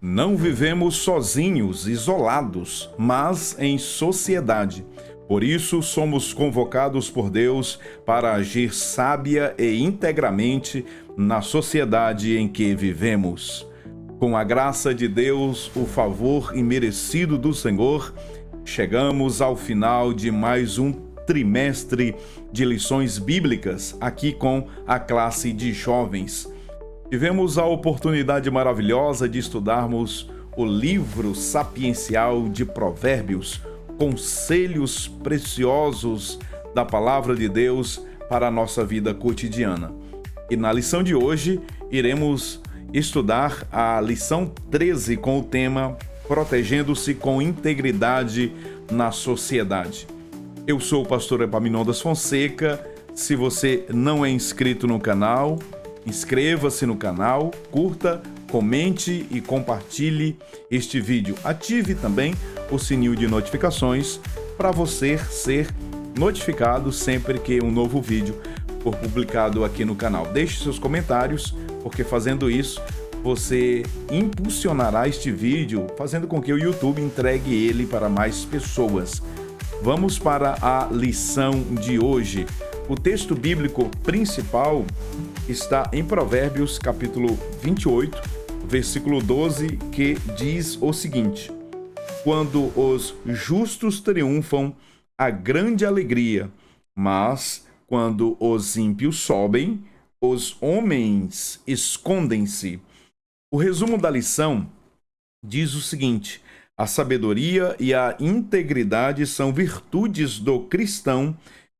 Não vivemos sozinhos, isolados, mas em sociedade. Por isso, somos convocados por Deus para agir sábia e integramente na sociedade em que vivemos. Com a graça de Deus, o favor imerecido do Senhor, chegamos ao final de mais um trimestre de lições bíblicas aqui com a classe de jovens. Tivemos a oportunidade maravilhosa de estudarmos o livro sapiencial de Provérbios, conselhos preciosos da palavra de Deus para a nossa vida cotidiana. E na lição de hoje, iremos estudar a lição 13 com o tema Protegendo-se com integridade na sociedade. Eu sou o pastor Epaminondas Fonseca. Se você não é inscrito no canal, inscreva-se no canal, curta, comente e compartilhe este vídeo. Ative também o sininho de notificações para você ser notificado sempre que um novo vídeo for publicado aqui no canal. Deixe seus comentários, porque fazendo isso, você impulsionará este vídeo, fazendo com que o YouTube entregue ele para mais pessoas. Vamos para a lição de hoje. O texto bíblico principal está em Provérbios, capítulo 28, versículo 12, que diz o seguinte: Quando os justos triunfam, há grande alegria, mas quando os ímpios sobem, os homens escondem-se. O resumo da lição diz o seguinte: a sabedoria e a integridade são virtudes do cristão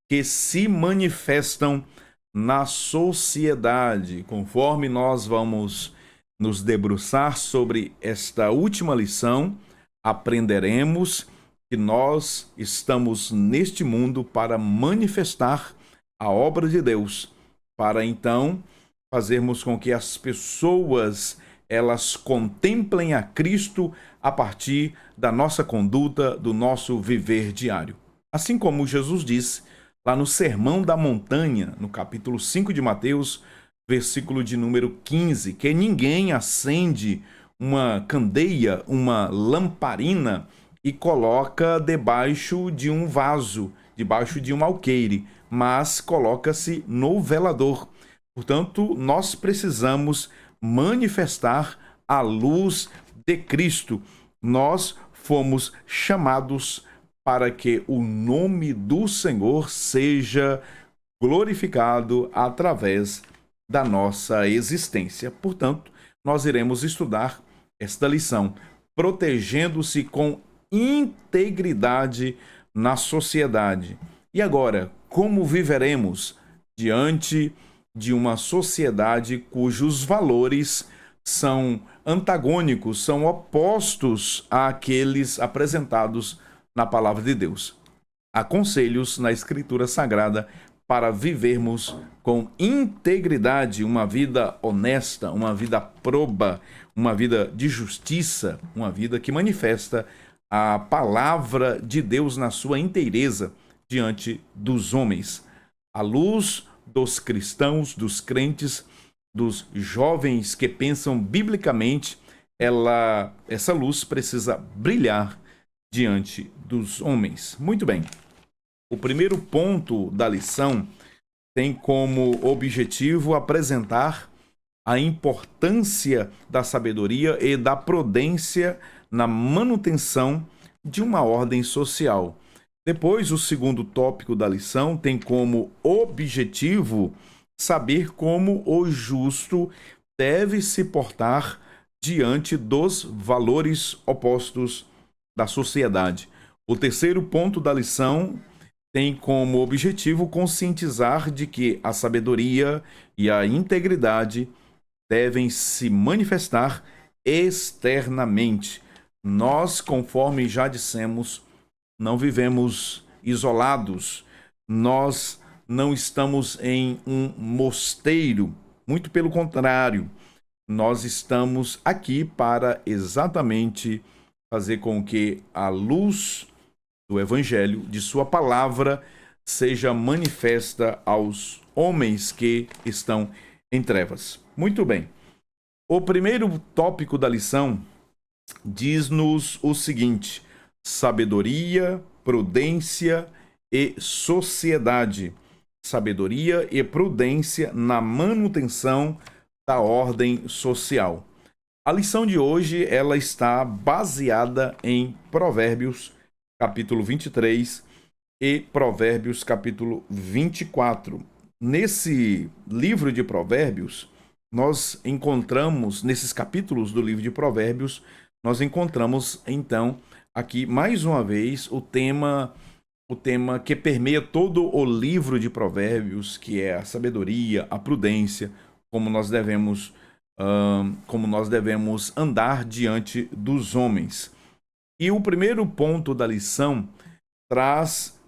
que se manifestam na sociedade. Conforme nós vamos nos debruçar sobre esta última lição, aprenderemos que nós estamos neste mundo para manifestar a obra de Deus, para então fazermos com que as pessoas elas contemplem a Cristo a partir da nossa conduta, do nosso viver diário. Assim como Jesus disse lá no Sermão da Montanha, no capítulo 5 de Mateus, versículo de número 15, que ninguém acende uma candeia, uma lamparina e coloca debaixo de um vaso, debaixo de um alqueire, mas coloca-se no velador. Portanto, nós precisamos manifestar a luz de Cristo. Nós fomos chamados para que o nome do Senhor seja glorificado através da nossa existência. Portanto, nós iremos estudar esta lição, protegendo-se com integridade na sociedade. E agora, como viveremos diante de uma sociedade cujos valores são antagônicos, são opostos àqueles apresentados na palavra de Deus? Há conselhos na Escritura Sagrada para vivermos com integridade, uma vida honesta, uma vida proba, uma vida de justiça, uma vida que manifesta a palavra de Deus na sua inteireza diante dos homens. À luz dos cristãos, dos crentes, dos jovens que pensam biblicamente, essa luz precisa brilhar diante dos homens. Muito bem. O primeiro ponto da lição tem como objetivo apresentar a importância da sabedoria e da prudência na manutenção de uma ordem social. Depois, o segundo tópico da lição tem como objetivo saber como o justo deve se portar diante dos valores opostos da sociedade. O terceiro ponto da lição tem como objetivo conscientizar de que a sabedoria e a integridade devem se manifestar externamente. Nós, conforme já dissemos, não vivemos isolados, nós não estamos em um mosteiro, muito pelo contrário, nós estamos aqui para exatamente fazer com que a luz do Evangelho, de sua palavra, seja manifesta aos homens que estão em trevas. Muito bem. O primeiro tópico da lição diz-nos o seguinte: sabedoria, prudência e sociedade. Sabedoria e prudência na manutenção da ordem social. A lição de hoje, ela está baseada em Provérbios, capítulo 23 e Provérbios, capítulo 24. Nesse livro de Provérbios, nós encontramos, nesses capítulos do livro de Provérbios, nós encontramos, então, aqui, mais uma vez, o tema que permeia todo o livro de Provérbios, que é a sabedoria, a prudência, como nós devemos, como nós devemos andar diante dos homens. E o primeiro ponto da lição traz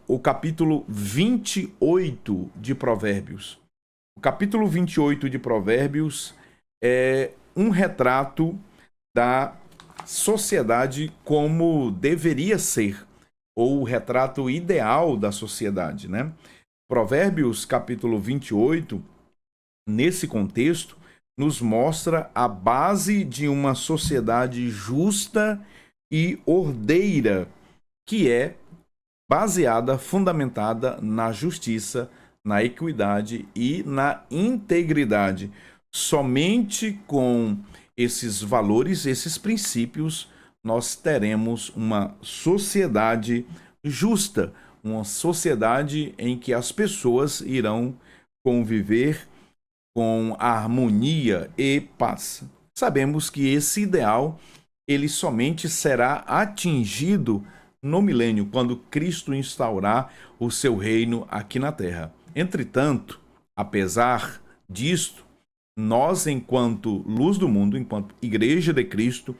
o capítulo 28 de Provérbios. O capítulo 28 de Provérbios é um retrato da sociedade como deveria ser, ou o retrato ideal da sociedade, né? Provérbios, capítulo 28, nesse contexto, nos mostra a base de uma sociedade justa e ordeira, que é baseada, fundamentada na justiça, na equidade e na integridade. Somente com esses valores, esses princípios, nós teremos uma sociedade justa, uma sociedade em que as pessoas irão conviver com harmonia e paz. Sabemos que esse ideal, ele somente será atingido no milênio, quando Cristo instaurar o seu reino aqui na terra. Entretanto, apesar disto, nós, enquanto luz do mundo, enquanto Igreja de Cristo,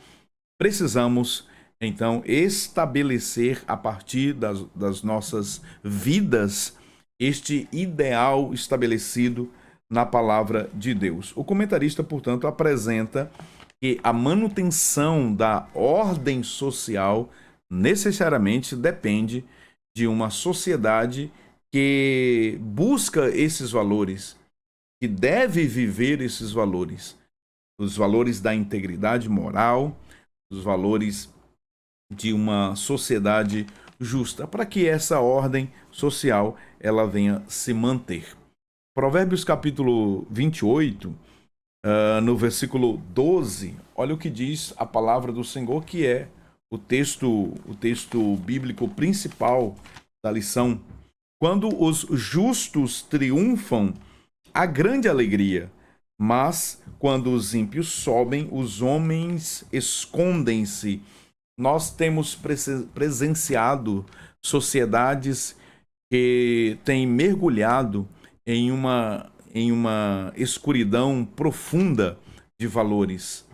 precisamos, então, estabelecer a partir das nossas vidas este ideal estabelecido na palavra de Deus. O comentarista, portanto, apresenta que a manutenção da ordem social necessariamente depende de uma sociedade que busca esses valores, que deve viver esses valores, os valores da integridade moral, os valores de uma sociedade justa, para que essa ordem social ela venha se manter. Provérbios capítulo 28, no versículo 12, olha o que diz a palavra do Senhor, que é o texto bíblico principal da lição. Quando os justos triunfam, há grande alegria, mas quando os ímpios sobem, os homens escondem-se. Nós temos presenciado sociedades que têm mergulhado em uma escuridão profunda de valores.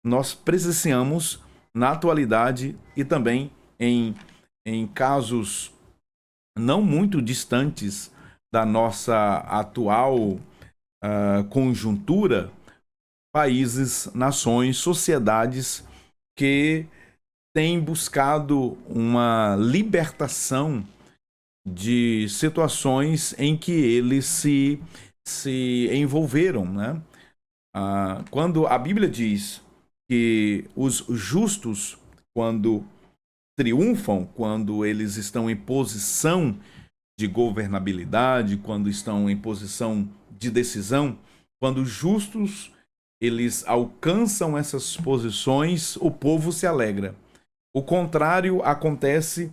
Nós presenciamos na atualidade e também em casos não muito distantes da nossa atual conjuntura, países, nações, sociedades que têm buscado uma libertação de situações em que eles se envolveram, né? Quando a Bíblia diz que os justos, quando triunfam, quando eles estão em posição de governabilidade, quando estão em posição de decisão, quando os justos eles alcançam essas posições, o povo se alegra. O contrário acontece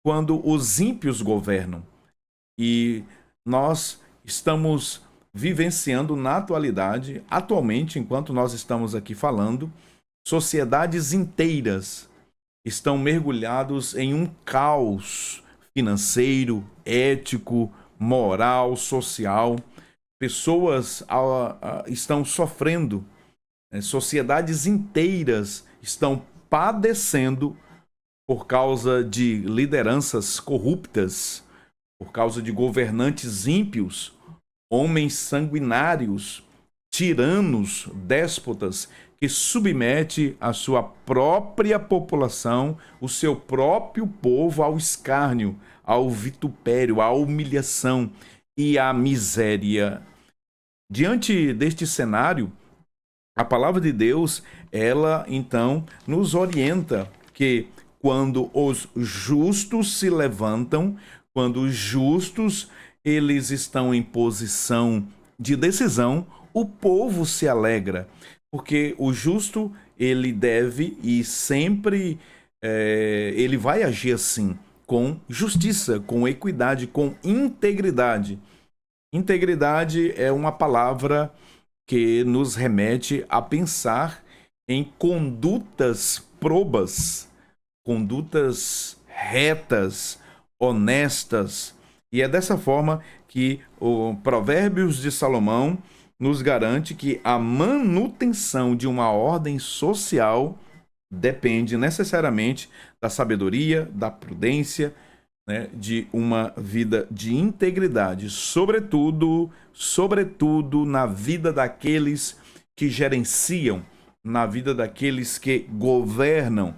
quando os ímpios governam. E nós estamos vivenciando na atualidade, atualmente, enquanto nós estamos aqui falando, sociedades inteiras estão mergulhados em um caos financeiro, ético, moral, social. Pessoas estão sofrendo, sociedades inteiras estão padecendo por causa de lideranças corruptas, por causa de governantes ímpios, homens sanguinários, tiranos, déspotas, que submete a sua própria população, o seu próprio povo ao escárnio, ao vitupério, à humilhação e à miséria. Diante deste cenário, A palavra de Deus, ela então nos orienta que quando os justos se levantam, quando os justos eles estão em posição de decisão, o povo se alegra, porque o justo ele deve e sempre ele vai agir assim, com justiça, com equidade, com integridade. Integridade é uma palavra que nos remete a pensar em condutas probas, condutas retas, honestas. E é dessa forma que o Provérbios de Salomão nos garante que a manutenção de uma ordem social depende necessariamente da sabedoria, da prudência, né, de uma vida de integridade, sobretudo na vida daqueles que gerenciam, na vida daqueles que governam,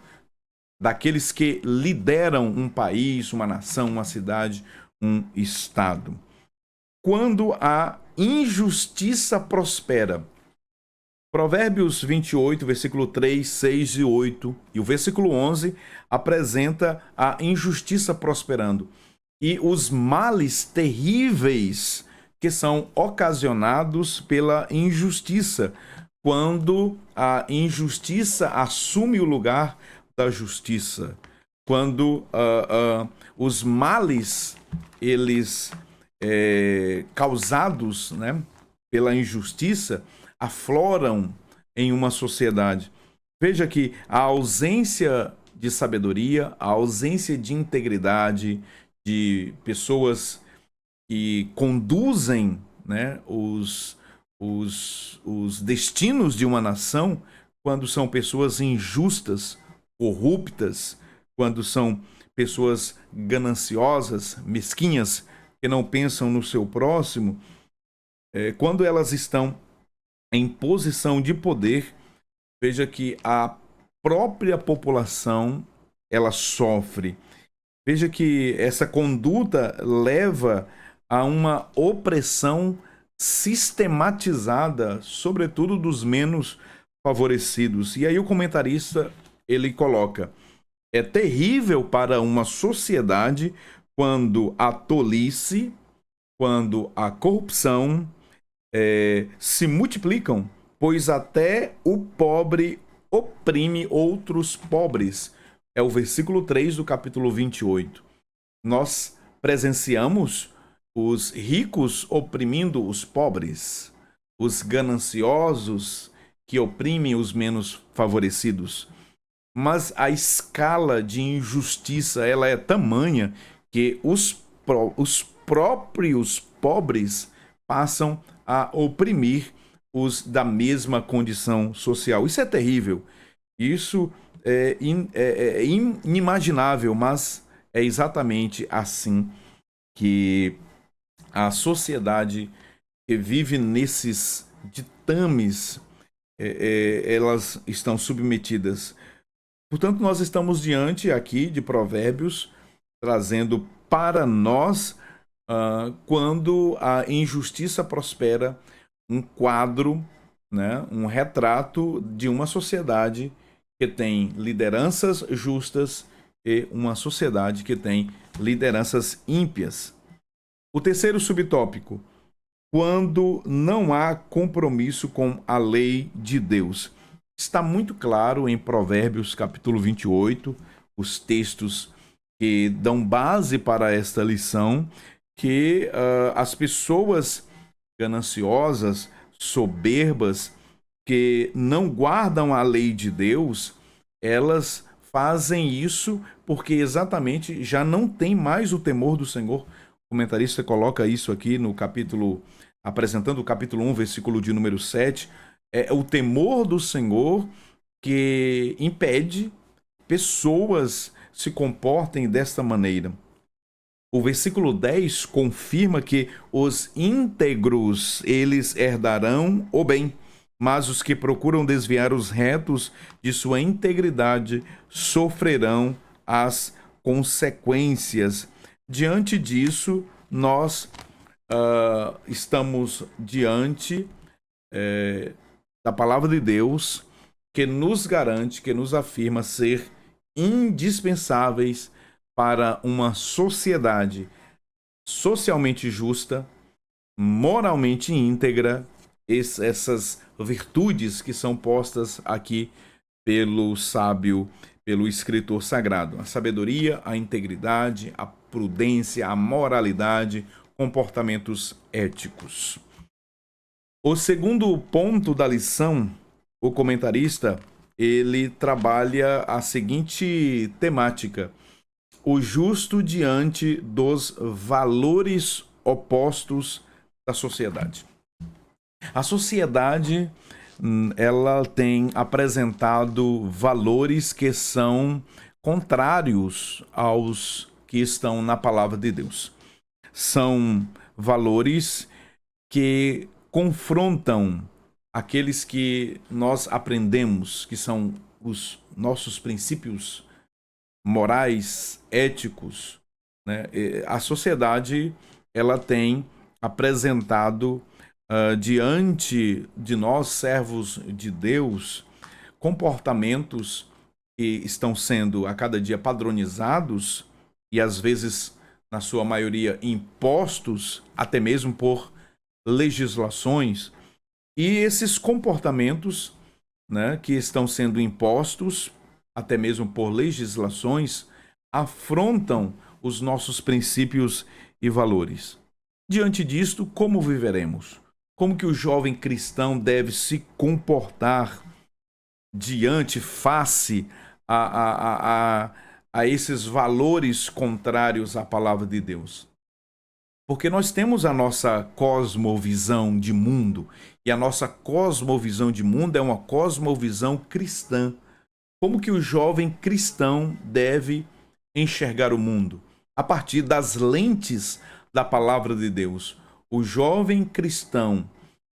daqueles que lideram um país, uma nação, uma cidade, um estado. Quando a injustiça prospera, Provérbios 28, versículo 3, 6 e 8, e o versículo 11 apresenta a injustiça prosperando e os males terríveis que são ocasionados pela injustiça, quando a injustiça assume o lugar da justiça, quando os males eles causados, né, pela injustiça afloram em uma sociedade. Veja que a ausência de sabedoria, a ausência de integridade, de pessoas que conduzem, né, os destinos de uma nação, quando são pessoas injustas, corruptas, quando são pessoas gananciosas, mesquinhas, que não pensam no seu próximo, quando elas estão em posição de poder, veja que a própria população ela sofre. Veja que essa conduta leva a uma opressão sistematizada, sobretudo dos menos favorecidos. E aí o comentarista ele coloca: é terrível para uma sociedade quando a tolice, quando a corrupção se multiplicam, pois até o pobre oprime outros pobres. É o versículo 3 do capítulo 28. Nós presenciamos os ricos oprimindo os pobres, os gananciosos que oprimem os menos favorecidos. Mas a escala de injustiça ela é tamanha que os próprios pobres passam a oprimir os da mesma condição social. Isso é terrível. Isso é inimaginável, mas é exatamente assim que a sociedade que vive nesses ditames, elas estão submetidas. Portanto, nós estamos diante aqui de Provérbios, trazendo para nós, quando a injustiça prospera, um quadro, né, um retrato de uma sociedade que tem lideranças justas e uma sociedade que tem lideranças ímpias. O terceiro subtópico: quando não há compromisso com a lei de Deus. Está muito claro em Provérbios capítulo 28, os textos que dão base para esta lição, que as pessoas gananciosas, soberbas, que não guardam a lei de Deus, elas fazem isso porque exatamente já não tem mais o temor do Senhor. O comentarista coloca isso aqui no capítulo, apresentando o capítulo 1, versículo de número 7. É o temor do Senhor que impede pessoas se comportem desta maneira. O versículo 10 confirma que os íntegros, eles herdarão o bem, mas os que procuram desviar os retos de sua integridade sofrerão as consequências. Diante disso, nós estamos diante da palavra de Deus que nos garante, que nos afirma ser indispensáveis para uma sociedade socialmente justa, moralmente íntegra, essas virtudes que são postas aqui pelo sábio, pelo escritor sagrado: a sabedoria, a integridade, a prudência, a moralidade, comportamentos éticos. O segundo ponto da lição, o comentarista, ele trabalha a seguinte temática: o justo diante dos valores opostos da sociedade. A sociedade, ela tem apresentado valores que são contrários aos que estão na palavra de Deus. São valores que confrontam aqueles que nós aprendemos, que são os nossos princípios morais, éticos, né? A sociedade, ela tem apresentado diante de nós, servos de Deus, comportamentos que estão sendo a cada dia padronizados e às vezes, na sua maioria, impostos até mesmo por legislações. E esses comportamentos, né, que estão sendo impostos até mesmo por legislações, afrontam os nossos princípios e valores. Diante disto, como viveremos? Como que o jovem cristão deve se comportar face a esses valores contrários à palavra de Deus? Porque nós temos a nossa cosmovisão de mundo, e a nossa cosmovisão de mundo é uma cosmovisão cristã. Como que o jovem cristão deve enxergar o mundo? A partir das lentes da palavra de Deus. O jovem cristão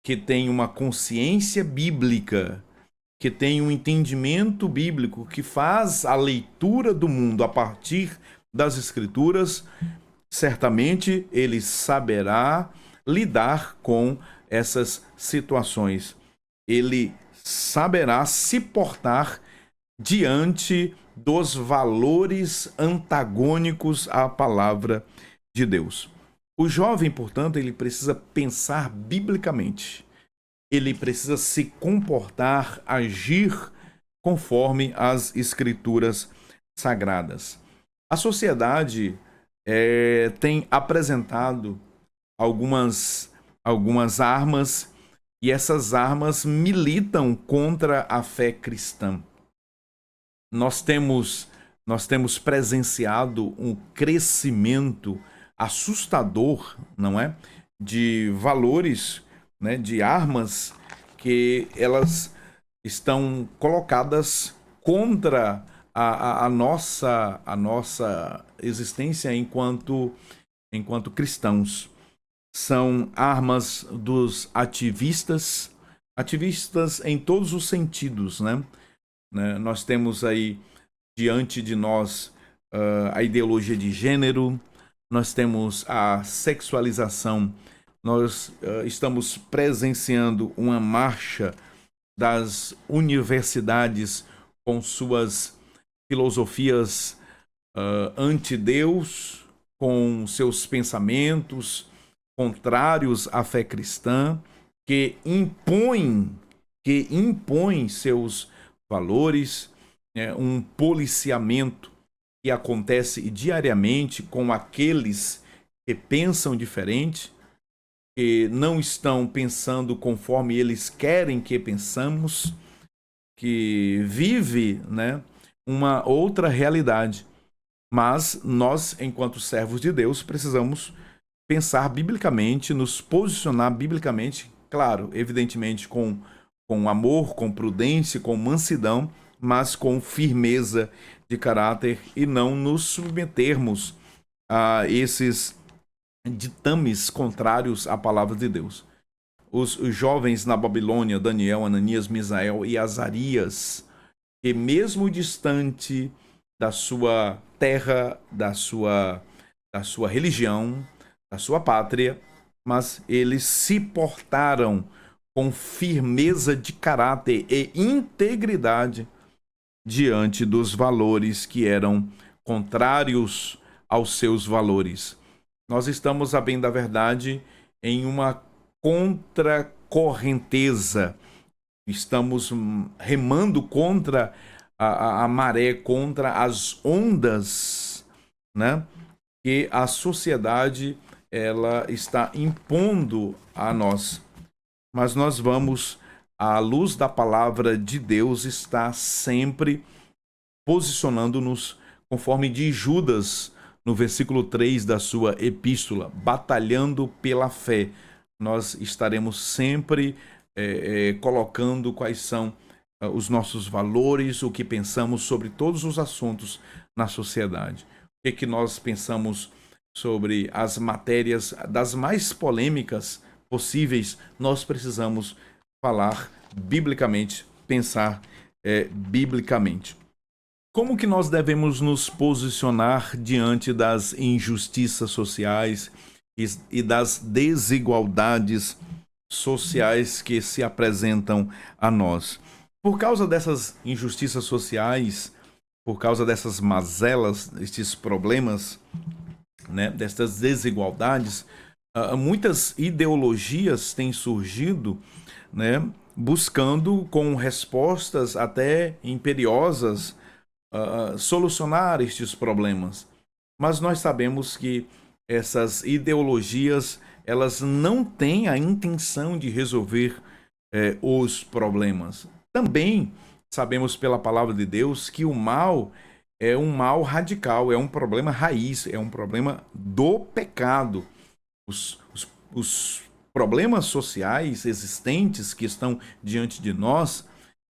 que tem uma consciência bíblica, que tem um entendimento bíblico, que faz a leitura do mundo a partir das Escrituras, certamente ele saberá lidar com essas situações. Ele saberá se portar diante dos valores antagônicos à palavra de Deus. O jovem, portanto, ele precisa pensar biblicamente. Ele precisa se comportar, agir conforme as Escrituras sagradas. A sociedade tem apresentado algumas armas, e essas armas militam contra a fé cristã. Nós temos presenciado um crescimento assustador, não é? De valores, né? De armas que elas estão colocadas contra a nossa existência enquanto cristãos. São armas dos ativistas em todos os sentidos, né? Nós temos aí diante de nós a ideologia de gênero, nós temos a sexualização, nós estamos presenciando uma marcha das universidades com suas filosofias anti-Deus, com seus pensamentos contrários à fé cristã, que impõem seus valores, um policiamento que acontece diariamente com aqueles que pensam diferente, que não estão pensando conforme eles querem que pensamos, que vive, né, uma outra realidade. Mas nós, enquanto servos de Deus, precisamos pensar biblicamente, nos posicionar biblicamente, claro, evidentemente com amor, com prudência, com mansidão, mas com firmeza de caráter, e não nos submetermos a esses ditames contrários à palavra de Deus. Os jovens na Babilônia, Daniel, Ananias, Misael e Azarias, que mesmo distante da sua terra, da sua religião, da sua pátria, mas eles se portaram com firmeza de caráter e integridade diante dos valores que eram contrários aos seus valores. Nós estamos, a bem da verdade, em uma contracorrenteza. Estamos remando contra a maré, contra as ondas, né, que a sociedade ela está impondo a nós. Mas nós vamos, à luz da palavra de Deus, estar sempre posicionando-nos conforme diz Judas no versículo 3 da sua epístola, batalhando pela fé. Nós estaremos sempre colocando quais são os nossos valores, o que pensamos sobre todos os assuntos na sociedade. O que nós pensamos sobre as matérias das mais polêmicas possíveis, nós precisamos falar biblicamente, pensar biblicamente. Como que nós devemos nos posicionar diante das injustiças sociais e das desigualdades sociais que se apresentam a nós? Por causa dessas injustiças sociais, por causa dessas mazelas, estes problemas, né, destas desigualdades, muitas ideologias têm surgido, né, buscando com respostas até imperiosas solucionar estes problemas. Mas nós sabemos que essas ideologias elas não têm a intenção de resolver os problemas. Também sabemos pela palavra de Deus que o mal é um mal radical, é um problema raiz, é um problema do pecado. Os problemas sociais existentes que estão diante de nós,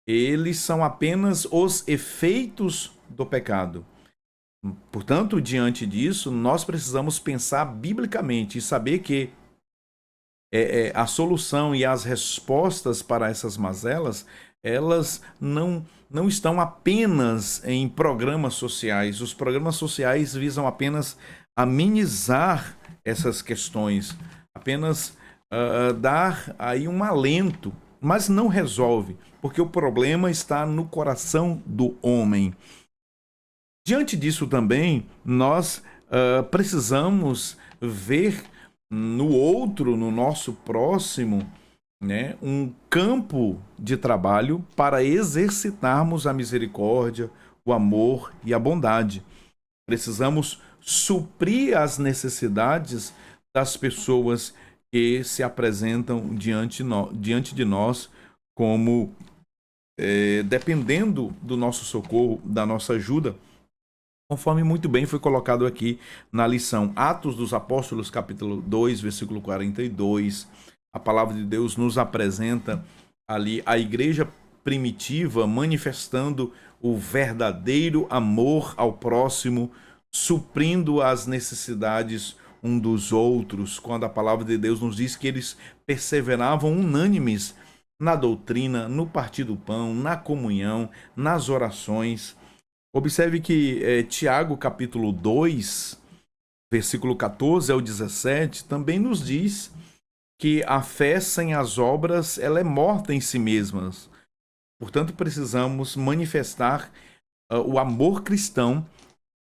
eles são apenas os efeitos do pecado. Portanto, diante disso, nós precisamos pensar biblicamente e saber que a solução e as respostas para essas mazelas, elas não estão apenas em programas sociais. Os programas sociais visam apenas amenizar essas questões, apenas dar aí um alento, mas não resolve, porque o problema está no coração do homem. Diante disso também, nós precisamos ver no outro, no nosso próximo, né, um campo de trabalho para exercitarmos a misericórdia, o amor e a bondade. Precisamos suprir as necessidades das pessoas que se apresentam diante de nós como dependendo do nosso socorro, da nossa ajuda, conforme muito bem foi colocado aqui na lição. Atos dos Apóstolos, capítulo 2, versículo 42, a palavra de Deus nos apresenta ali a igreja primitiva manifestando o verdadeiro amor ao próximo, suprindo as necessidades um dos outros, quando a palavra de Deus nos diz que eles perseveravam unânimes na doutrina, no partir do pão, na comunhão, nas orações. Observe que Tiago, capítulo 2, versículo 14 ao 17, também nos diz que a fé sem as obras ela é morta em si mesmas. Portanto, precisamos manifestar o amor cristão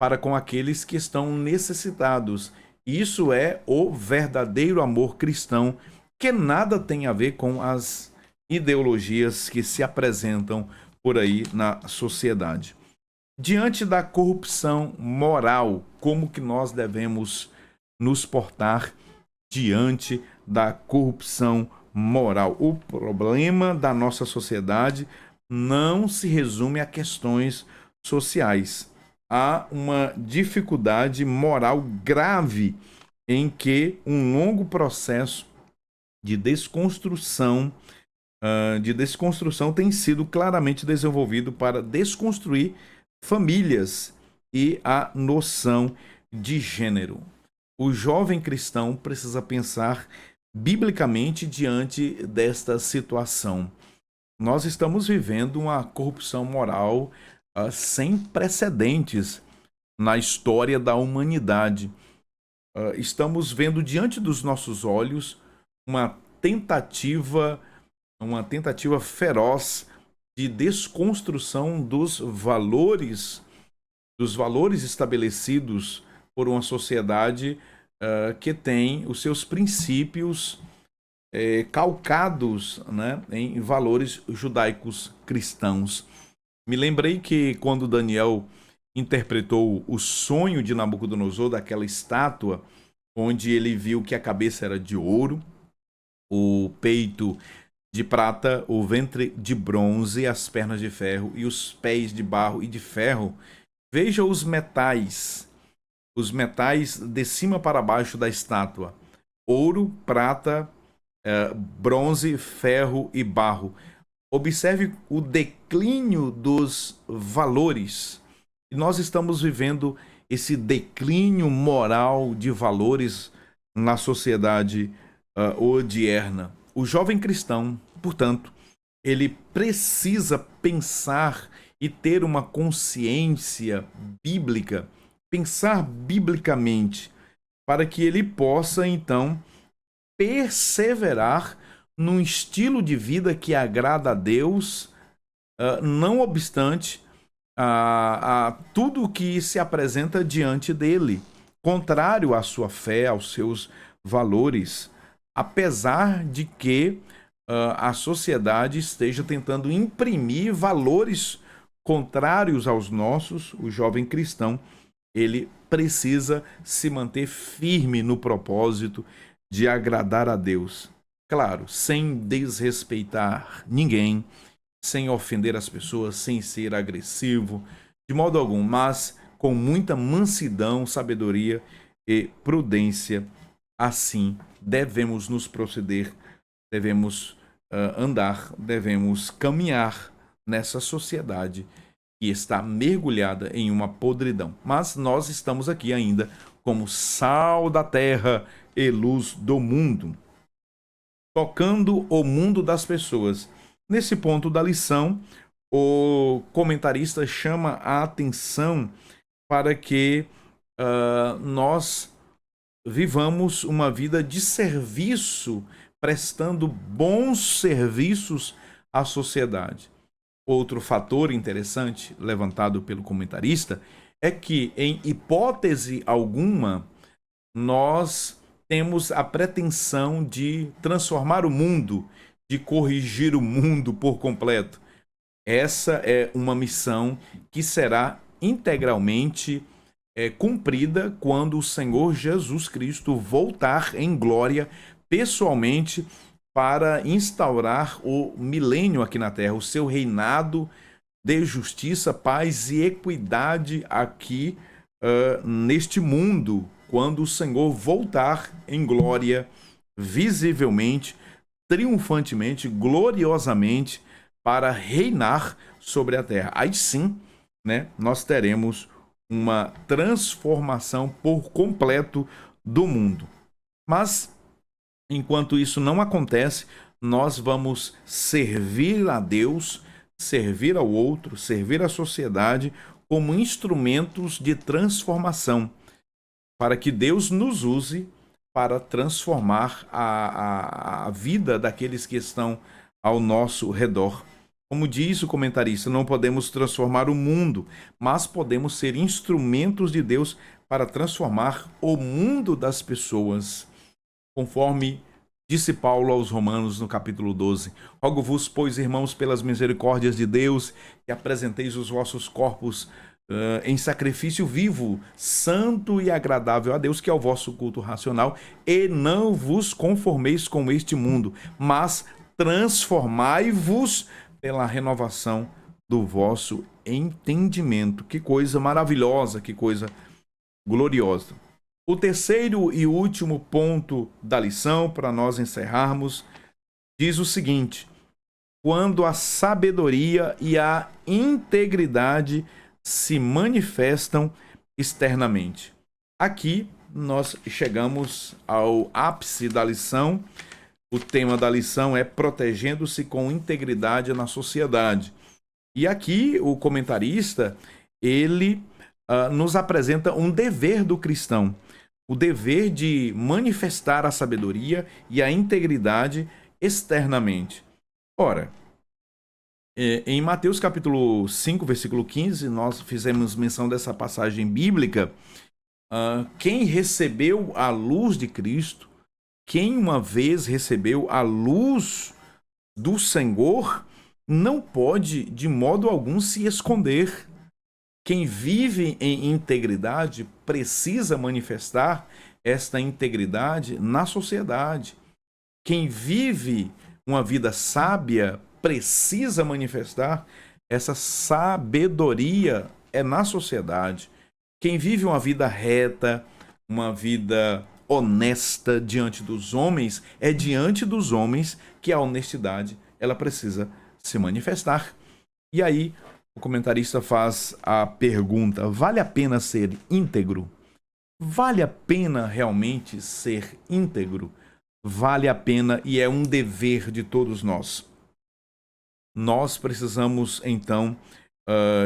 para com aqueles que estão necessitados. Isso é o verdadeiro amor cristão, que nada tem a ver com as ideologias que se apresentam por aí na sociedade. Diante da corrupção moral, como que nós devemos nos portar diante da corrupção moral? O problema da nossa sociedade não se resume a questões sociais. Há uma dificuldade moral grave em que um longo processo de desconstrução tem sido claramente desenvolvido para desconstruir famílias e a noção de gênero. O jovem cristão precisa pensar biblicamente diante desta situação. Nós estamos vivendo uma corrupção moral sem precedentes na história da humanidade. Estamos vendo diante dos nossos olhos uma tentativa uma tentativa feroz de desconstrução dos valores estabelecidos por uma sociedade que tem os seus princípios calcados, né, em valores judaicos cristãos. Me lembrei que quando Daniel interpretou o sonho de Nabucodonosor, daquela estátua, onde ele viu que a cabeça era de ouro, o peito de prata, o ventre de bronze, as pernas de ferro e os pés de barro e de ferro. Veja os metais de cima para baixo da estátua: ouro, prata, bronze, ferro e barro. Observe o declínio dos valores. E nós estamos vivendo esse declínio moral de valores na sociedade odierna. O jovem cristão, portanto, ele precisa pensar e ter uma consciência bíblica, pensar biblicamente, para que ele possa, então, perseverar num estilo de vida que agrada a Deus, não obstante a tudo que se apresenta diante dele, contrário à sua fé, aos seus valores, apesar de que a sociedade esteja tentando imprimir valores contrários aos nossos. O jovem cristão, ele precisa se manter firme no propósito de agradar a Deus. Claro, sem desrespeitar ninguém, sem ofender as pessoas, sem ser agressivo, de modo algum, mas com muita mansidão, sabedoria e prudência. Assim devemos nos proceder, devemos andar, devemos caminhar nessa sociedade que está mergulhada em uma podridão. Mas nós estamos aqui ainda como sal da terra e luz do mundo, tocando o mundo das pessoas. Nesse ponto da lição, o comentarista chama a atenção para que nós vivamos uma vida de serviço, prestando bons serviços à sociedade. Outro fator interessante levantado pelo comentarista é que, em hipótese alguma, nós temos a pretensão de transformar o mundo, de corrigir o mundo por completo. Essa é uma missão que será integralmente cumprida quando o Senhor Jesus Cristo voltar em glória pessoalmente para instaurar o milênio aqui na terra, o seu reinado de justiça, paz e equidade aqui neste mundo, quando o Senhor voltar em glória, visivelmente, triunfantemente, gloriosamente, para reinar sobre a terra. Aí sim, né, nós teremos uma transformação por completo do mundo. Mas, enquanto isso não acontece, nós vamos servir a Deus, servir ao outro, servir à sociedade como instrumentos de transformação, para que Deus nos use para transformar a vida daqueles que estão ao nosso redor. Como diz o comentarista, não podemos transformar o mundo, mas podemos ser instrumentos de Deus para transformar o mundo das pessoas. Conforme disse Paulo aos Romanos no capítulo 12: rogo-vos, pois, irmãos, pelas misericórdias de Deus, que apresenteis os vossos corpos em sacrifício vivo, santo e agradável a Deus, que é o vosso culto racional, e não vos conformeis com este mundo, mas transformai-vos pela renovação do vosso entendimento. Que coisa maravilhosa, que coisa gloriosa. O terceiro e último ponto da lição, para nós encerrarmos, diz o seguinte: quando a sabedoria e a integridade se manifestam externamente. Aqui nós chegamos ao ápice da lição. O tema da lição é protegendo-se com integridade na sociedade. E aqui o comentarista, ele nos apresenta um dever do cristão, o dever de manifestar a sabedoria e a integridade externamente. Ora, em Mateus capítulo 5, versículo 15, nós fizemos menção dessa passagem bíblica. Quem recebeu a luz de Cristo, quem uma vez recebeu a luz do Senhor, não pode de modo algum se esconder. Quem vive em integridade precisa manifestar esta integridade na sociedade. Quem vive uma vida sábia precisa manifestar essa sabedoria na sociedade. Quem vive uma vida reta, uma vida honesta diante dos homens, é diante dos homens que a honestidade ela precisa se manifestar. E aí o comentarista faz a pergunta: vale a pena ser íntegro? Vale a pena realmente ser íntegro? Vale a pena e é um dever de todos nós. Nós precisamos, então,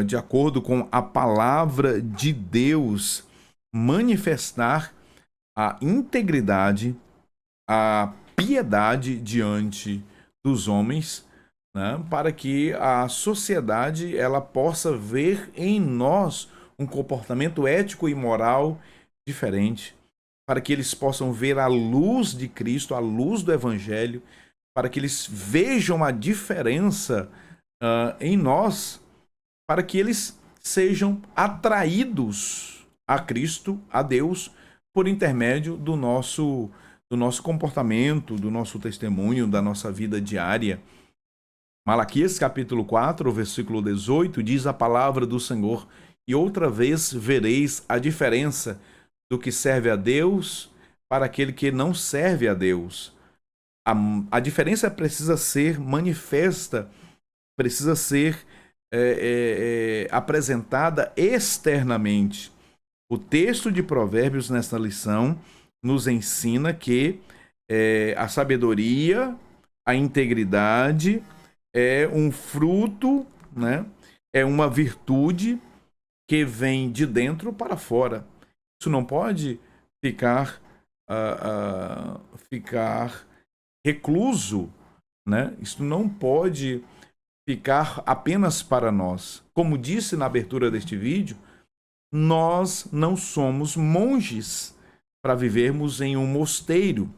de acordo com a palavra de Deus, manifestar a integridade, a piedade diante dos homens, né, para que a sociedade ela possa ver em nós um comportamento ético e moral diferente, para que eles possam ver a luz de Cristo, a luz do Evangelho, para que eles vejam a diferença em nós, para que eles sejam atraídos a Cristo, a Deus, por intermédio do nosso comportamento, do nosso testemunho, da nossa vida diária. Malaquias capítulo 4, versículo 18, diz a palavra do Senhor: e outra vez vereis a diferença do que serve a Deus para aquele que não serve a Deus. A diferença precisa ser manifesta, precisa ser apresentada externamente. O texto de Provérbios nesta lição nos ensina que a sabedoria, a integridade é um fruto, né? É uma virtude que vem de dentro para fora. Isso não pode ficar recluso, né? Isso não pode ficar apenas para nós. Como disse na abertura deste vídeo, nós não somos monges para vivermos em um mosteiro,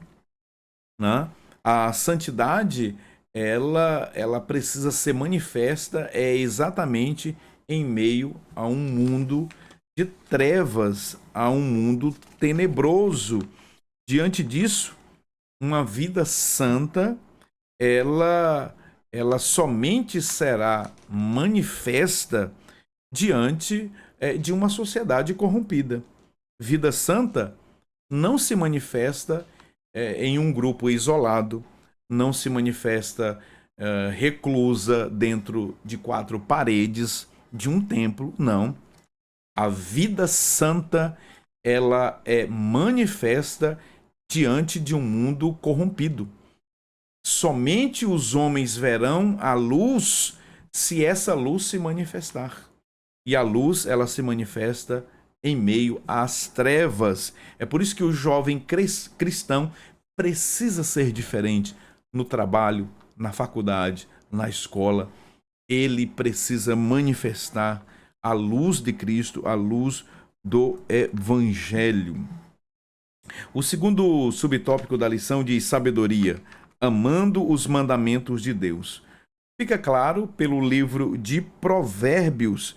né? A santidade ela precisa ser manifesta exatamente em meio a um mundo de trevas, a um mundo tenebroso. Diante disso, uma vida santa, ela somente será manifesta diante de uma sociedade corrompida. Vida santa não se manifesta em um grupo isolado, não se manifesta reclusa dentro de 4 paredes de um templo, não. A vida santa, ela é manifesta diante de um mundo corrompido. Somente os homens verão a luz se essa luz se manifestar. E a luz, ela se manifesta em meio às trevas. É por isso que o jovem cristão precisa ser diferente no trabalho, na faculdade, na escola. Ele precisa manifestar a luz de Cristo, a luz do Evangelho. O segundo subtópico da lição diz sabedoria, amando os mandamentos de Deus. Fica claro pelo livro de Provérbios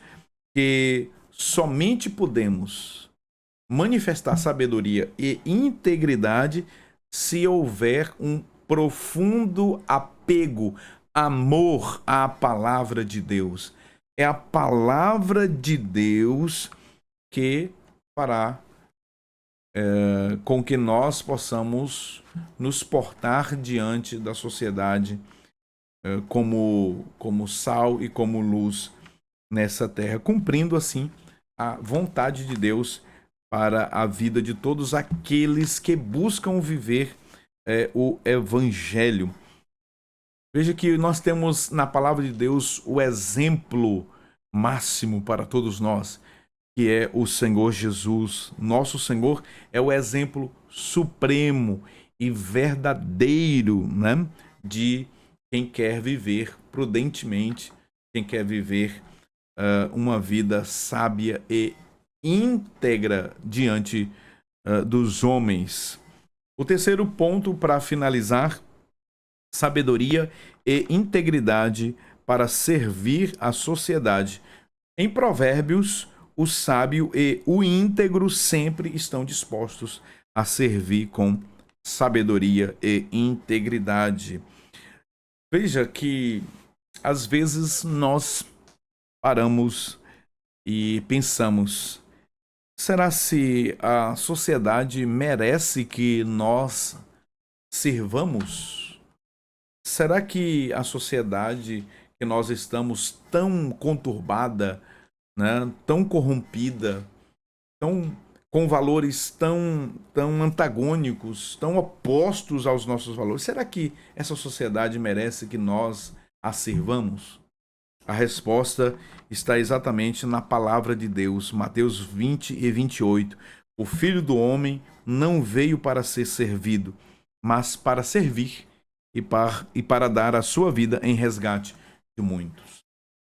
que somente podemos manifestar sabedoria e integridade se houver um profundo apego, amor à palavra de Deus. É a palavra de Deus que fará com que nós possamos nos portar diante da sociedade como sal e como luz nessa terra, cumprindo assim a vontade de Deus para a vida de todos aqueles que buscam viver o Evangelho. Veja que nós temos na palavra de Deus o exemplo máximo para todos nós, que é o Senhor Jesus. Nosso Senhor é o exemplo supremo e verdadeiro, né, de quem quer viver prudentemente, quem quer viver uma vida sábia e íntegra diante dos homens. O terceiro ponto para finalizar: sabedoria e integridade para servir a sociedade. Em Provérbios, o sábio e o íntegro sempre estão dispostos a servir com sabedoria e integridade. Veja que às vezes nós paramos e pensamos: será se a sociedade merece que nós sirvamos? Será que a sociedade que nós estamos tão conturbada, né, tão corrompida, tão com valores tão antagônicos, tão opostos aos nossos valores, será que essa sociedade merece que nós a sirvamos? A resposta está exatamente na palavra de Deus, Mateus 20:28. O Filho do Homem não veio para ser servido, mas para servir e para dar a sua vida em resgate de muitos.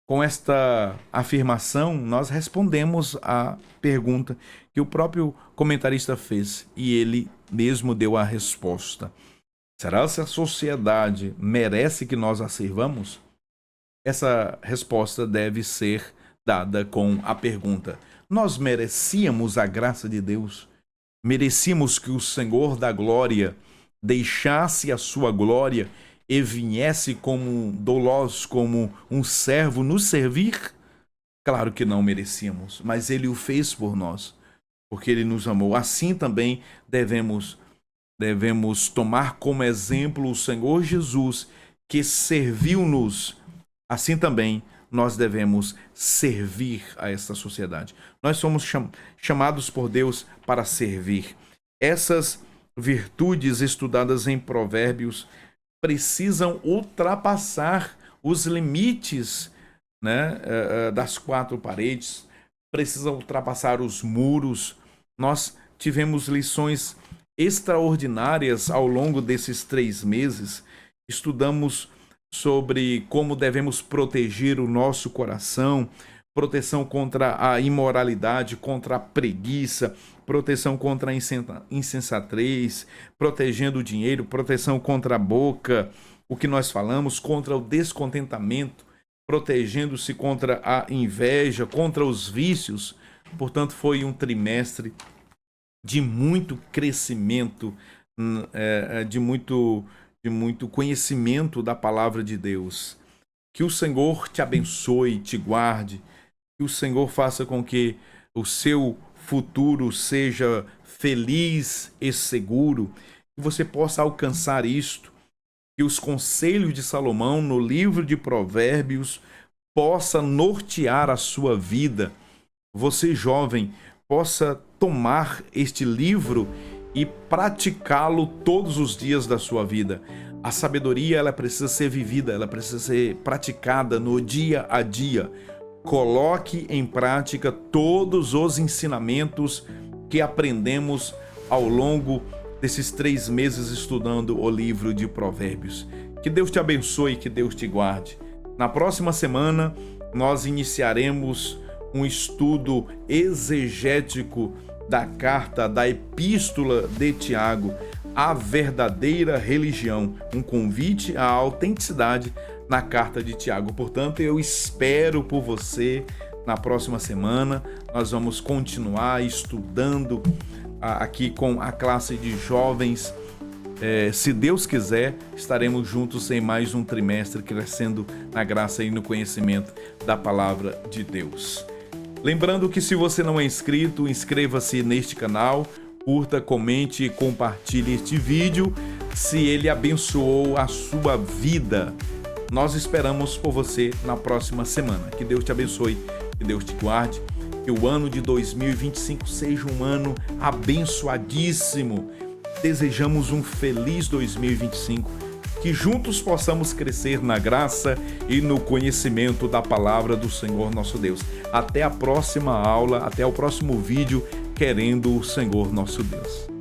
Com esta afirmação, nós respondemos à pergunta que o próprio comentarista fez, e ele mesmo deu a resposta. Será que a sociedade merece que nós a sirvamos? Essa resposta deve ser dada com a pergunta: nós merecíamos a graça de Deus? Merecíamos que o Senhor da glória deixasse a sua glória e viesse como doloso, como um servo nos servir? Claro que não merecíamos, mas ele o fez por nós, porque ele nos amou. Assim também devemos tomar como exemplo o Senhor Jesus, que serviu-nos. Assim também nós devemos servir a esta sociedade. Nós somos chamados por Deus para servir. Essas virtudes estudadas em Provérbios precisam ultrapassar os limites, né, das quatro paredes, precisam ultrapassar os muros. Nós tivemos lições extraordinárias ao longo desses 3 meses. Estudamos sobre como devemos proteger o nosso coração, proteção contra a imoralidade, contra a preguiça, proteção contra a insensatez, protegendo o dinheiro, proteção contra a boca, o que nós falamos, contra o descontentamento, protegendo-se contra a inveja, contra os vícios. Portanto, foi um trimestre de muito crescimento, de muito conhecimento da palavra de Deus. Que o Senhor te abençoe, te guarde, que o Senhor faça com que o seu futuro seja feliz e seguro, que você possa alcançar isto, que os conselhos de Salomão no livro de Provérbios possa nortear a sua vida. Você, jovem, possa tomar este livro e praticá-lo todos os dias da sua vida. A sabedoria, ela precisa ser vivida, ela precisa ser praticada no dia a dia. Coloque em prática todos os ensinamentos que aprendemos ao longo desses 3 meses estudando o livro de Provérbios. Que Deus te abençoe, que Deus te guarde. Na próxima semana, nós iniciaremos um estudo exegético da carta, da epístola de Tiago, a verdadeira religião, um convite à autenticidade na carta de Tiago. Portanto, eu espero por você na próxima semana. Nós vamos continuar estudando aqui com a classe de jovens. Se Deus quiser, estaremos juntos em mais um trimestre, crescendo na graça e no conhecimento da palavra de Deus. Lembrando que, se você não é inscrito, inscreva-se neste canal, curta, comente e compartilhe este vídeo se ele abençoou a sua vida. Nós esperamos por você na próxima semana. Que Deus te abençoe, que Deus te guarde, que o ano de 2025 seja um ano abençoadíssimo. Desejamos um feliz 2025, que juntos possamos crescer na graça e no conhecimento da palavra do Senhor nosso Deus. Até a próxima aula, até o próximo vídeo, querendo o Senhor nosso Deus.